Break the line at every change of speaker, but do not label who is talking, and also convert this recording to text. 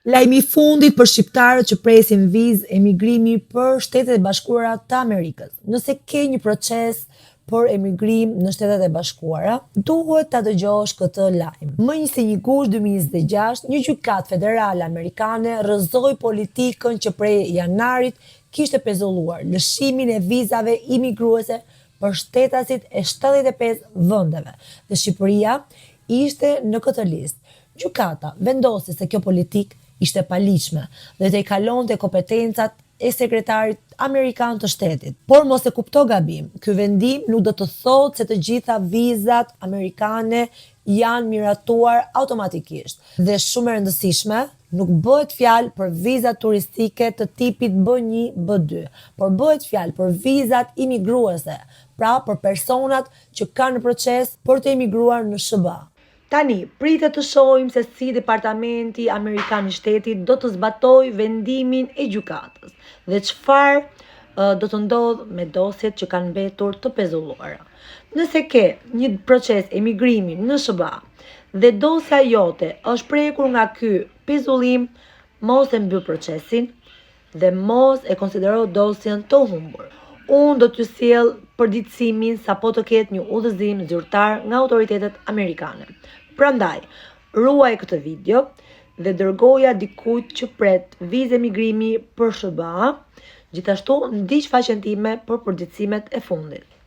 Lajmi i fundit për shqiptarët që presin vizë emigrimi për Shtetet e Bashkuara të Amerikës. Nëse ke një proces për emigrim në Shtetet e Bashkuara, duhet ta dëgjosh këtë lajm. Më 21 gusht 2026, një gjykatë federale amerikane rrëzoi politikën që prej janarit kishte pezulluar lëshimin e vizave imigruese për shtetasit e 75 vendeve dhe Shqipëria ishte në këtë listë. Gjykata vendosi se kjo politikë ishte paligjshme dhe të i kalonte kompetencat e sekretarit amerikan të shtetit. Por mos e kupto gabim, ky vendim nuk do të thotë se të gjitha vizat amerikane janë miratuar automatikisht. Dhe shumë e rëndësishme, nuk bëhet fjalë për vizat turistike të tipit B1, B2, por bëhet fjalë për vizat imigruese, pra për personat që kanë në proces për të emigruar në SBA. Tani, pritet të shohim se si Departamenti Amerikan i Shtetit do të zbatoj vendimin e gjykatës dhe çfarë do të ndodh me dosjet që kanë mbetur të pezulluara. Nëse ke një proces emigrimi në SBA dhe dosja jote është prekur nga ky pezullim, mos e mbyll procesin dhe mos e konsidero dosjen të humbur. Unë do t'ju sjell përditësimin sa po të ketë një udhëzim zyrtar nga autoritetet amerikane. Prandaj, ruaj këtë video dhe dërgoja dikujt që pret vizë emigrimi për SBA, gjithashtu ndiq faqen time për përditësimet e fundit.